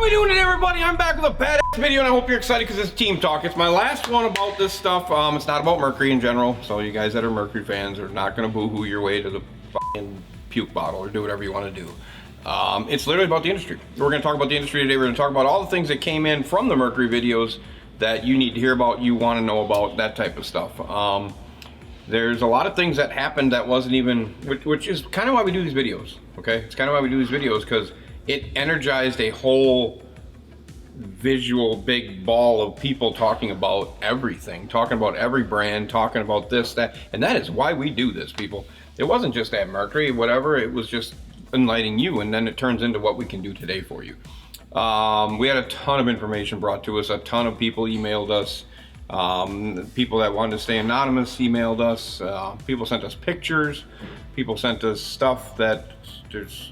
How we doing today, everybody? I'm back with a badass video, and I hope you're excited because it's team talk. It's my last one about this stuff. It's not about Mercury in general, so you guys that are Mercury fans are not going to boo-hoo your way to the fucking puke bottle or do whatever you want to do. It's literally about the industry. We're going to talk about the industry today. We're going to talk about all the things that came in from the Mercury videos that you need to hear about, you want to know about, that type of stuff. There's a lot of things that happened that wasn't even, which is kind of why we do these videos, okay? It's kind of why we do these videos, because it energized a whole visual big ball of people talking about everything, talking about every brand, talking about this, that, and that is why we do this, people. It wasn't just at Mercury, whatever, it was just enlightening you, and then it turns into what we can do today for you. We had a ton of information brought to us, a ton of people emailed us, people that wanted to stay anonymous emailed us, people sent us pictures, people sent us stuff that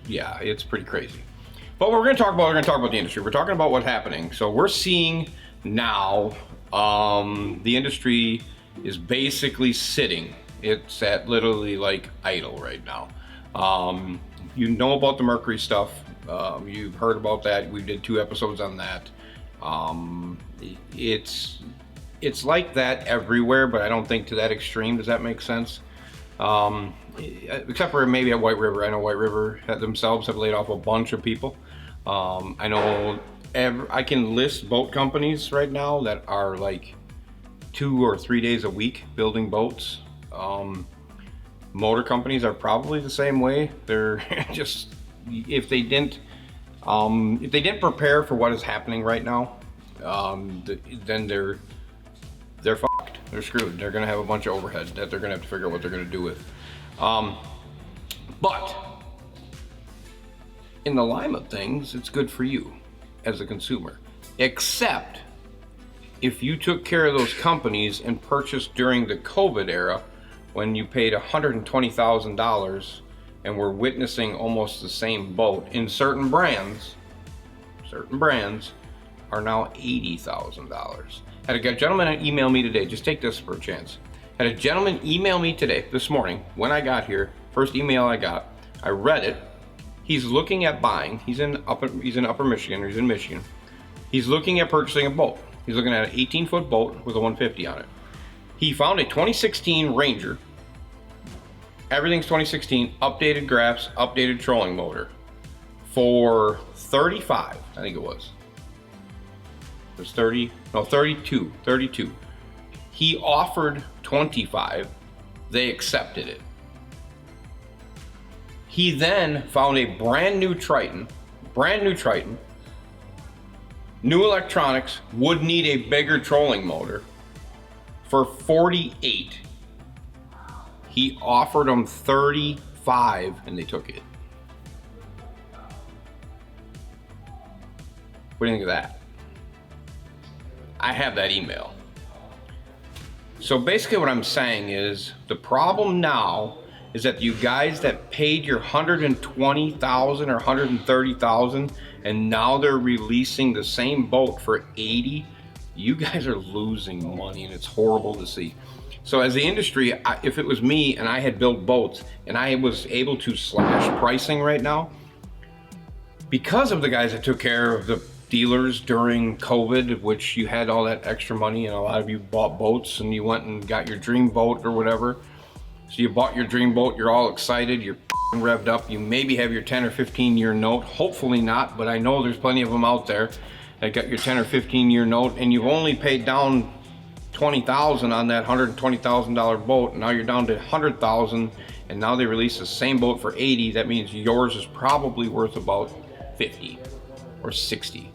yeah, it's pretty crazy. But what we're going to talk about the industry. We're talking about what's happening. So we're seeing now the industry is basically sitting. It's at literally like idle right now. You know about the Mercury stuff. You've heard about that. We did 2 episodes on that. It's like that everywhere, but I don't think to that extreme. Does that make sense? Except for maybe at White River. I know White River themselves have laid off a bunch of people. I know I can list boat companies right now that are like 2 or 3 days a week building boats. Motor companies are probably the same way. They're just, if they didn't prepare for what is happening right now, then they're fucked. They're screwed. They're gonna have a bunch of overhead that they're gonna have to figure out what they're gonna do with. But in the lime of things, it's good for you as a consumer, except if you took care of those companies and purchased during the COVID era when you paid $120,000 and were witnessing almost the same boat in certain brands are now $80,000. Had a gentleman email me today, just take this for a chance. Had a gentleman email me today, this morning, when I got here, first email I got, I read it. He's looking at buying, he's in Upper Michigan, or he's in Michigan. He's looking at purchasing a boat. He's looking at an 18-foot boat with a 150 on it. He found a 2016 Ranger. Everything's 2016, updated graphs, updated trolling motor for 35, I think it was. It was 32. He offered 25, they accepted it. He then found a brand new Triton, new electronics, would need a bigger trolling motor for 48. He offered them 35 and they took it. What do you think of that? I have that email. So basically what I'm saying is the problem now is that you guys that paid your $120,000 or $130,000 and now they're releasing the same boat for 80, you guys are losing money and it's horrible to see. So as the industry, if it was me and I had built boats and I was able to slash pricing right now, because of the guys that took care of the dealers during COVID, which you had all that extra money and a lot of you bought boats and you went and got your dream boat or whatever. So you bought your dream boat, you're all excited, you're revved up, you maybe have your 10 or 15 year note, hopefully not, but I know there's plenty of them out there that got your 10 or 15 year note and you've only paid down $20,000 on that $120,000 boat, and now you're down to $100,000, and now they release the same boat for 80. That means yours is probably worth about 50 or 60.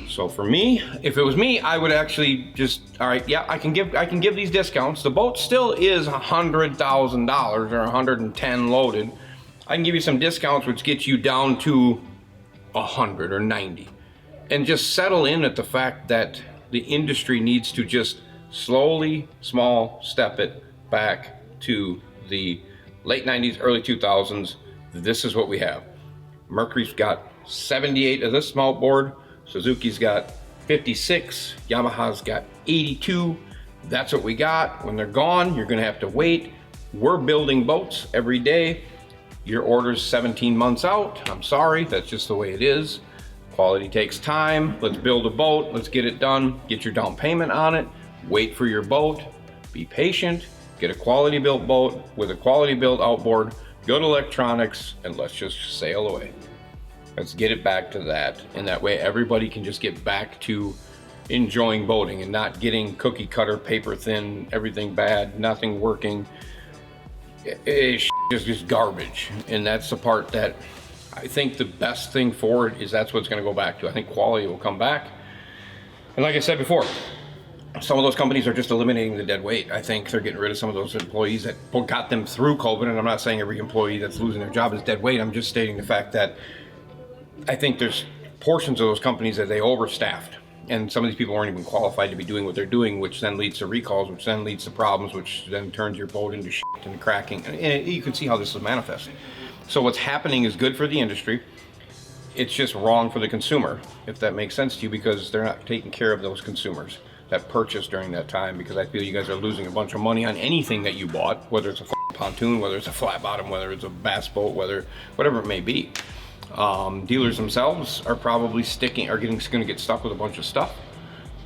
So for me, if it was me, I would actually just, all right, yeah, I can give these discounts. The boat still is $100,000 or 110 loaded. I can give you some discounts which get you down to 100 or 90, and just settle in at the fact that the industry needs to just slowly, small step it back to the late 90s, early 2000s. This is what we have. Mercury's got 78 of this small board. Suzuki's got 56. Yamaha's got 82. That's what we got. When they're gone, you're gonna have to wait. We're building boats every day. Your order's 17 months out. I'm sorry, that's just the way it is. Quality takes time. Let's build a boat. Let's get it done. Get your down payment on it. Wait for your boat. Be patient. Get a quality built boat with a quality built outboard. Go to electronics and let's just sail away. Let's get it back to that. And that way everybody can just get back to enjoying boating and not getting cookie cutter, paper thin, everything bad, nothing working. It's just garbage. And that's the part that I think the best thing for it is that's what's going to go back to. I think quality will come back. And like I said before, some of those companies are just eliminating the dead weight. I think they're getting rid of some of those employees that got them through COVID. And I'm not saying every employee that's losing their job is dead weight. I'm just stating the fact that I think there's portions of those companies that they overstaffed. And some of these people weren't even qualified to be doing what they're doing, which then leads to recalls, which then leads to problems, which then turns your boat into shit and cracking. And you can see how this is manifesting. So what's happening is good for the industry. It's just wrong for the consumer, if that makes sense to you, because they're not taking care of those consumers that purchased during that time, because I feel you guys are losing a bunch of money on anything that you bought, whether it's a pontoon, whether it's a flat bottom, whether it's a bass boat, whatever it may be. Dealers themselves are probably going to get stuck with a bunch of stuff.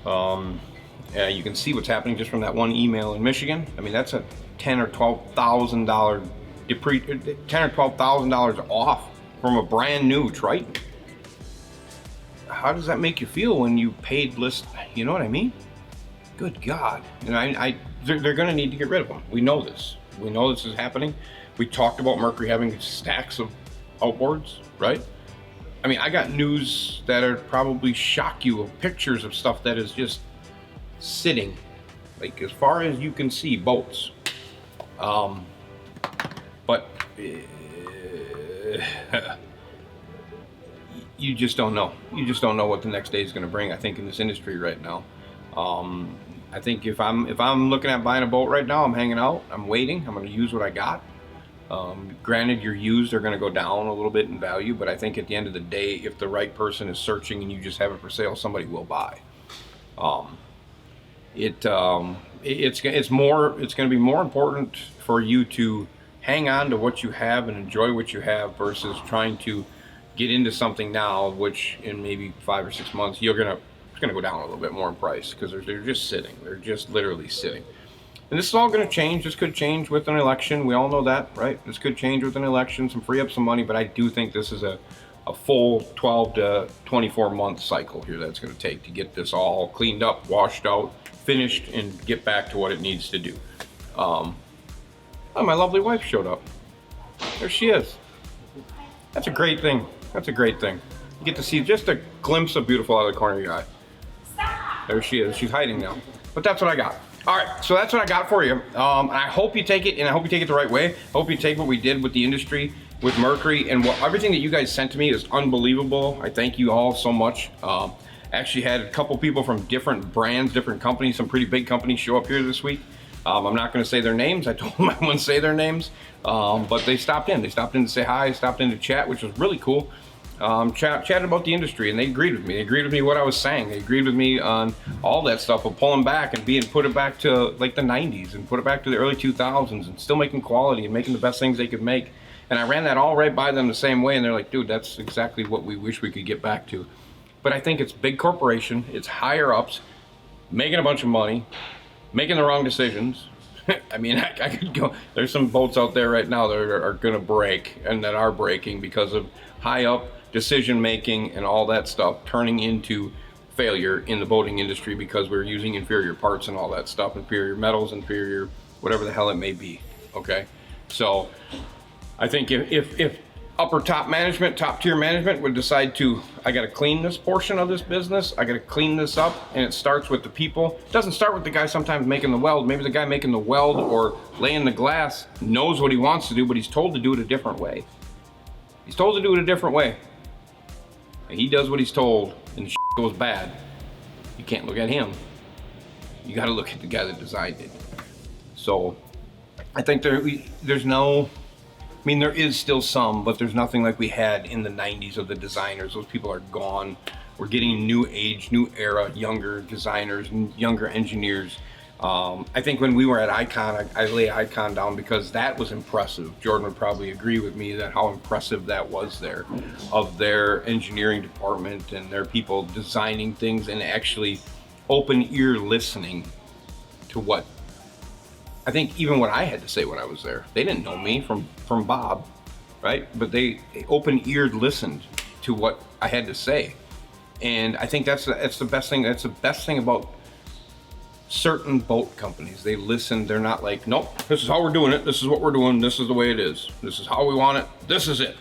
You can see what's happening just from that one email in Michigan. I mean, that's a $10,000 or $12,000 $10,000 or $12,000 off from a brand new Triton. How does that make you feel when you paid list? You know what I mean? Good God! And they're going to need to get rid of them. We know this. We know this is happening. We talked about Mercury having stacks of outboards, right? I mean, I got news that are probably shock you of pictures of stuff that is just sitting, like as far as you can see, boats. But you just don't know. You just don't know what the next day is going to bring. I think in this industry right now, I think if I'm looking at buying a boat right now, I'm hanging out. I'm waiting. I'm going to use what I got. Granted, your used are going to go down a little bit in value, but I think at the end of the day, if the right person is searching and you just have it for sale, somebody will buy. It's going to be more important for you to hang on to what you have and enjoy what you have versus trying to get into something now, which in maybe 5 or 6 months it's going to go down a little bit more in price because they're just sitting. They're just literally sitting. And this is all going to change. This could change with an election. We all know that, right? This could change with an election, free up some money, but I do think this is a full 12 to 24 month cycle here that's going to take to get this all cleaned up, washed out, finished, and get back to what it needs to do. Oh, my lovely wife showed up. There she is. That's a great thing. That's a great thing. You get to see just a glimpse of beautiful out of the corner of your eye. Stop. There she is. She's hiding now. But that's what I got. All right, so that's what I got for you. I hope you take it, and I hope you take it the right way. I hope you take what we did with the industry, with Mercury, and everything that you guys sent to me is unbelievable. I thank you all so much. Actually had a couple people from different brands, different companies, some pretty big companies show up here this week. I'm not going to say their names. I told them I wouldn't say their names, but they stopped in. They stopped in to say hi, stopped in to chat, which was really cool. Chatted about the industry, and they agreed with me. They agreed with me what I was saying. They agreed with me on all that stuff of pulling back and put it back to like the 90s and put it back to the early 2000s and still making quality and making the best things they could make. And I ran that all right by them the same way, and they're like, dude, that's exactly what we wish we could get back to. But I think it's big corporation, it's higher ups, making a bunch of money, making the wrong decisions. I mean, I could go, there's some boats out there right now that are gonna break and that are breaking because of high up decision making and all that stuff turning into failure in the boating industry because we're using inferior parts and all that stuff, inferior metals, inferior whatever the hell it may be. Okay, so I think if top tier management would decide to, I got to clean this portion of this business, I got to clean this up, and it starts with the people. It doesn't start with the guy sometimes making the weld. Maybe the guy making the weld or laying the glass knows what he wants to do, but he's told to do it a different way. He's told to do it a different way. And he does what he's told, and the shit goes bad. You can't look at him. You got to look at the guy that designed it. So I think there's no, I mean, there is still some, but there's nothing like we had in the 90s of the designers. Those people are gone. We're getting new age, new era, younger designers and younger engineers. I think when we were at Icon, I lay Icon down because that was impressive. Jordan would probably agree with me that how impressive that was there, of their engineering department and their people designing things and actually open ear listening to what, I think even what I had to say when I was there. They didn't know me from Bob, right? But they open eared listened to what I had to say. And I think that's the best thing. That's the best thing about certain boat companies. They listen. They're not like, nope, this is how we're doing it. This is what we're doing. This is the way it is. This is how we want it. This is it.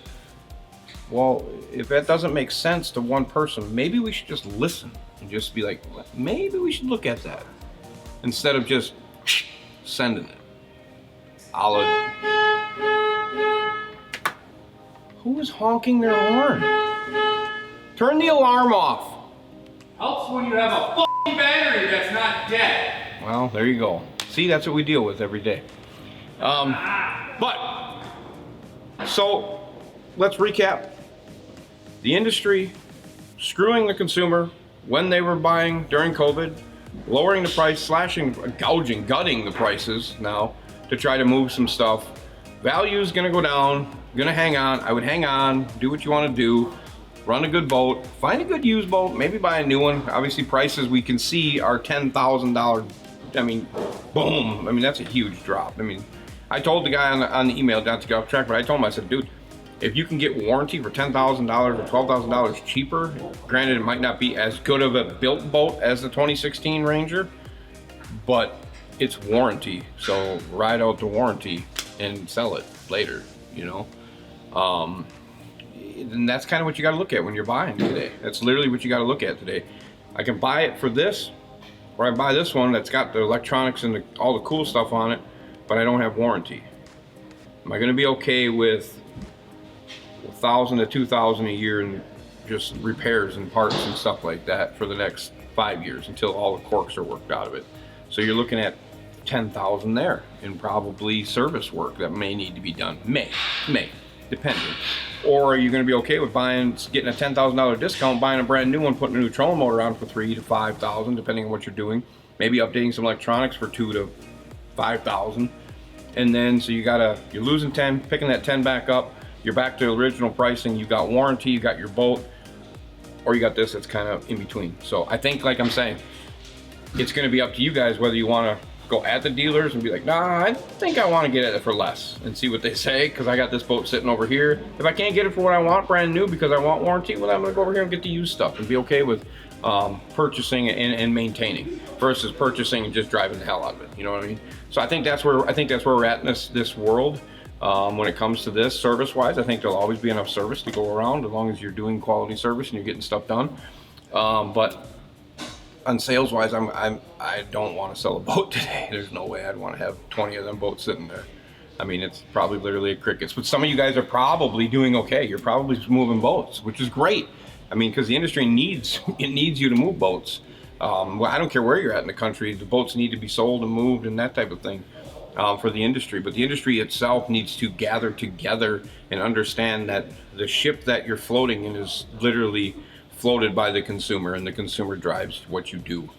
Well, if that doesn't make sense to one person, maybe we should just listen and just be like, maybe we should look at that instead of just sending it. Who is honking their horn? Turn the alarm off. Helps when you have a fucking battery that's not dead. Well, there you go. See, that's what we deal with every day. But, so, let's recap. The industry screwing the consumer when they were buying during COVID, lowering the price, slashing, gouging, gutting the prices now to try to move some stuff. Value's gonna go down, gonna hang on. I would hang on, do what you wanna do. Run a good boat, find a good used boat, maybe buy a new one. Obviously prices we can see are $10,000. I mean, boom. I mean, that's a huge drop. I mean, I told the guy on the email, not to get off track, but I told him, I said, dude, if you can get warranty for $10,000 or $12,000 cheaper, granted it might not be as good of a built boat as the 2016 Ranger, but it's warranty. So ride out the warranty and sell it later, you know? And that's kind of what you got to look at when you're buying today. That's literally what you got to look at today. I can buy it for this, or I buy this one that's got the electronics and all the cool stuff on it, but I don't have warranty. Am I going to be okay with $1,000 to $2,000 a year in just repairs and parts and stuff like that for the next 5 years until all the corks are worked out of it? So you're looking at $10,000 there in probably service work that may need to be done. May, depending. Or are you going to be okay with getting a $10,000 discount, buying a brand new one, putting a new trolling motor on for $3,000 to $5,000, depending on what you're doing. Maybe updating some electronics for $2,000 to $5,000, and then so you're losing 10, picking that 10 back up. You're back to original pricing. You got warranty, you got your boat, or you got this that's kind of in between. So I think, like I'm saying, it's going to be up to you guys whether you want to go at the dealers and be like, nah, I think I want to get it for less and see what they say, because I got this boat sitting over here. If I can't get it for what I want brand new because I want warranty, well, I'm going to go over here and get the used stuff and be okay with purchasing and maintaining versus purchasing and just driving the hell out of it. You know what I mean? So I think that's where we're at in this world. When it comes to this service wise, I think there'll always be enough service to go around as long as you're doing quality service and you're getting stuff done. But on sales wise, I don't want to sell a boat today. There's no way I'd want to have 20 of them boats sitting there. I mean, it's probably literally a crickets. But some of you guys are probably doing okay. You're probably just moving boats, which is great. I mean, because the industry needs you to move boats. Well, I don't care where you're at in the country. The boats need to be sold and moved and that type of thing for the industry. But the industry itself needs to gather together and understand that the ship that you're floating in is literally floated by the consumer, and the consumer drives what you do.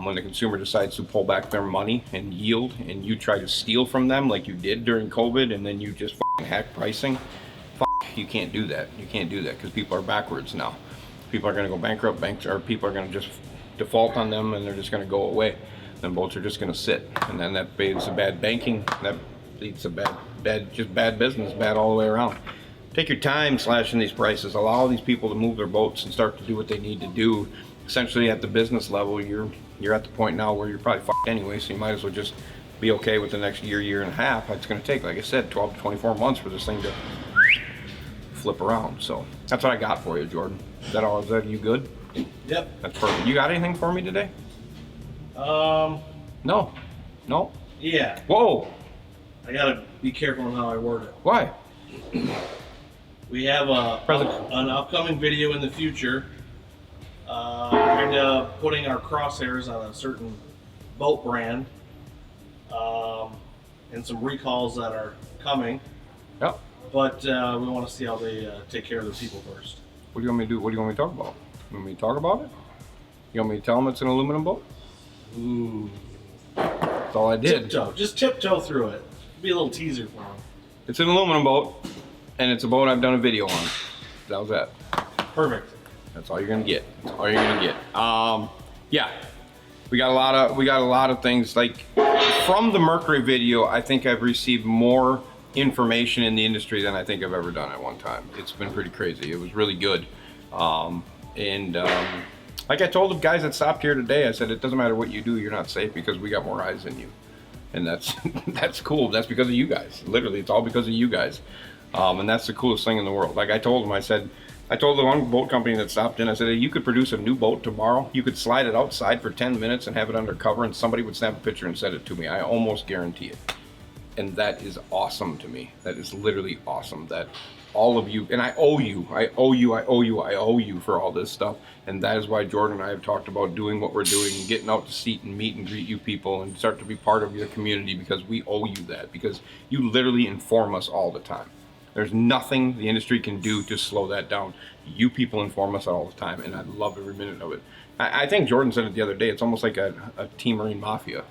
When the consumer decides to pull back their money and yield, and you try to steal from them like you did during COVID, and then you just hack pricing, you can't do that. You can't do that because people are backwards now. People are going to go bankrupt, or people are going to just default on them, and they're just going to go away. Then boats are just going to sit, and then that leads to bad banking. That leads to bad business, bad all the way around. Take your time slashing these prices. Allow these people to move their boats and start to do what they need to do. Essentially, at the business level, you're at the point now where you're probably fucked anyway, so you might as well just be okay with the next year and a half. It's going to take, like I said, 12 to 24 months for this thing to flip around. So that's what I got for you, Jordan. Is that all? Is that you good? Yep. That's perfect. You got anything for me today? No. Yeah. Whoa. I gotta be careful on how I word it. Why? We have an upcoming video in the future, kind of putting our crosshairs on a certain boat brand, and some recalls that are coming. Yep. But we want to see how they take care of the people first. What do you want me to do? What do you want me to talk about? You want me to talk about it? You want me to tell them it's an aluminum boat? Ooh. That's all I did. Just tiptoe through it. Be a little teaser for them. It's an aluminum boat, and it's a boat I've done a video on. That was that. Perfect. That's all you're gonna get. That's all you're gonna get. Yeah, we got a lot of things. Like from the Mercury video, I think I've received more information in the industry than I think I've ever done at one time. It's been pretty crazy. It was really good. Like I told the guys that stopped here today, I said it doesn't matter what you do, you're not safe because we got more eyes than you, and that's that's cool. That's because of you guys. Literally, it's all because of you guys. And that's the coolest thing in the world. Like I told them, I told the one boat company that stopped in, I said, hey, you could produce a new boat tomorrow. You could slide it outside for 10 minutes and have it undercover, and somebody would snap a picture and send it to me. I almost guarantee it. And that is awesome to me. That is literally awesome that all of you, and I owe you for all this stuff. And that is why Jordan and I have talked about doing what we're doing and getting out to seat and meet and greet you people and start to be part of your community, because we owe you that, because you literally inform us all the time. There's nothing the industry can do to slow that down. You people inform us all the time, and I love every minute of it. I think Jordan said it the other day, it's almost like a Team Marine Mafia.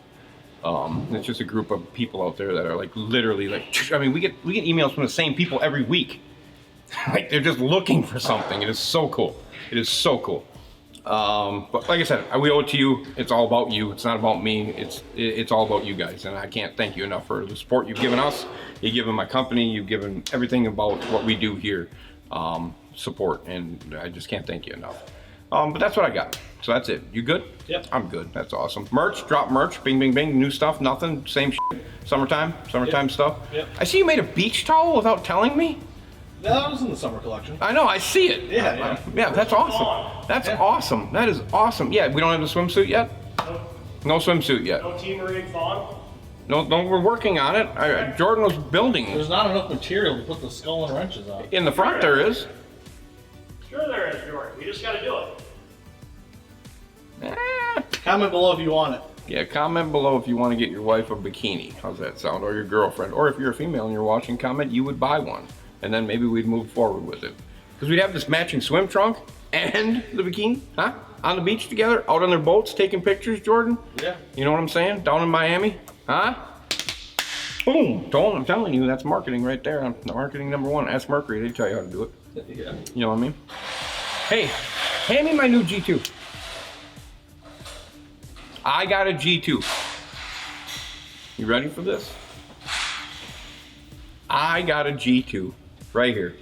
It's just a group of people out there that are like literally like, I mean, we get emails from the same people every week. Like they're just looking for something. It is so cool. It is so cool. But like I said, we owe it to you. It's all about you. It's not about me. It's all about you guys, and I can't thank you enough for the support you've given us. You've given my company. You've given everything about what we do here support, and I just can't thank you enough. But that's what I got. So that's it. You good? Yep. I'm good. That's awesome. Merch, drop merch. Bing, bing, bing. New stuff. Nothing. Same shit. Summertime stuff. Yep. I see you made a beach towel without telling me. That was in the summer collection. I know, I see it. Yeah. Yeah, that's awesome. That's awesome. That is awesome. Yeah, we don't have the swimsuit yet? No swimsuit yet. No Team Marine Fawn? No, we're working on it. Jordan was building. There's not enough material to put the skull and wrenches on. In the front there is. Sure there is, Jordan. We just gotta do it. Comment below if you want it. Yeah, comment below if you want to get your wife a bikini. How's that sound? Or your girlfriend. Or if you're a female and you're watching, comment you would buy one. And then maybe we'd move forward with it. Because we'd have this matching swim trunk and the bikini, huh? On the beach together, out on their boats, taking pictures, Jordan? Yeah. You know what I'm saying? Down in Miami, huh? Boom, I'm telling you, that's marketing right there. Marketing number one. Ask Mercury, they tell you how to do it. Yeah. You know what I mean? Hey, hand me my new G2. I got a G2. You ready for this? I got a G2 right here.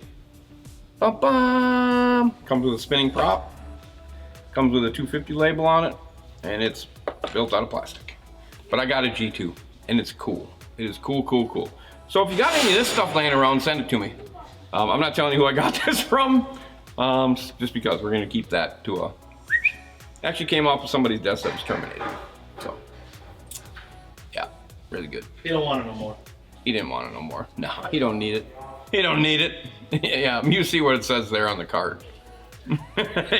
Ba-bum. Comes with a spinning prop. Comes with a 250 label on it, and it's built out of plastic. But I got a G2, and it's cool. It is cool, cool, cool. So if you got any of this stuff laying around, send it to me. I'm not telling you who I got this from, just because we're gonna keep that to a. Actually came off of somebody's desk that was terminated. So, yeah, really good. You don't want it no more. He didn't want it no more. No, he don't need it. He don't need it. Yeah, you see what it says there on the card.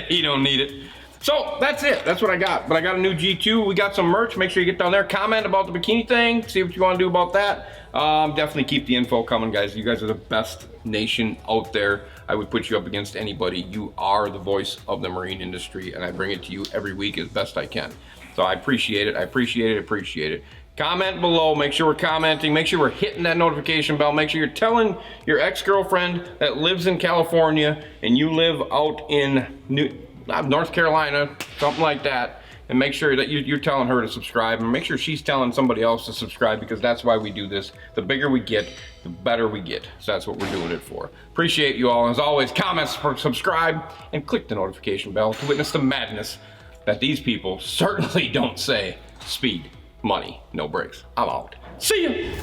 He don't need it. So that's it. That's what I got. But I got a new G2. We got some merch. Make sure you get down there. Comment about the bikini thing. See what you want to do about that. Definitely keep the info coming, guys. You guys are the best nation out there. I would put you up against anybody. You are the voice of the marine industry, and I bring it to you every week as best I can. So I appreciate it. I appreciate it. Appreciate it. Comment below. Make sure we're commenting. Make sure we're hitting that notification bell. Make sure you're telling your ex-girlfriend that lives in California and you live out in North Carolina, something like that, and make sure that you're telling her to subscribe, and make sure she's telling somebody else to subscribe, because that's why we do this. The bigger we get, the better we get. So that's what we're doing it for. Appreciate you all. As always, comment, subscribe, and click the notification bell to witness the madness that these people certainly don't say. Speed, money, no brakes. I'm out. See ya.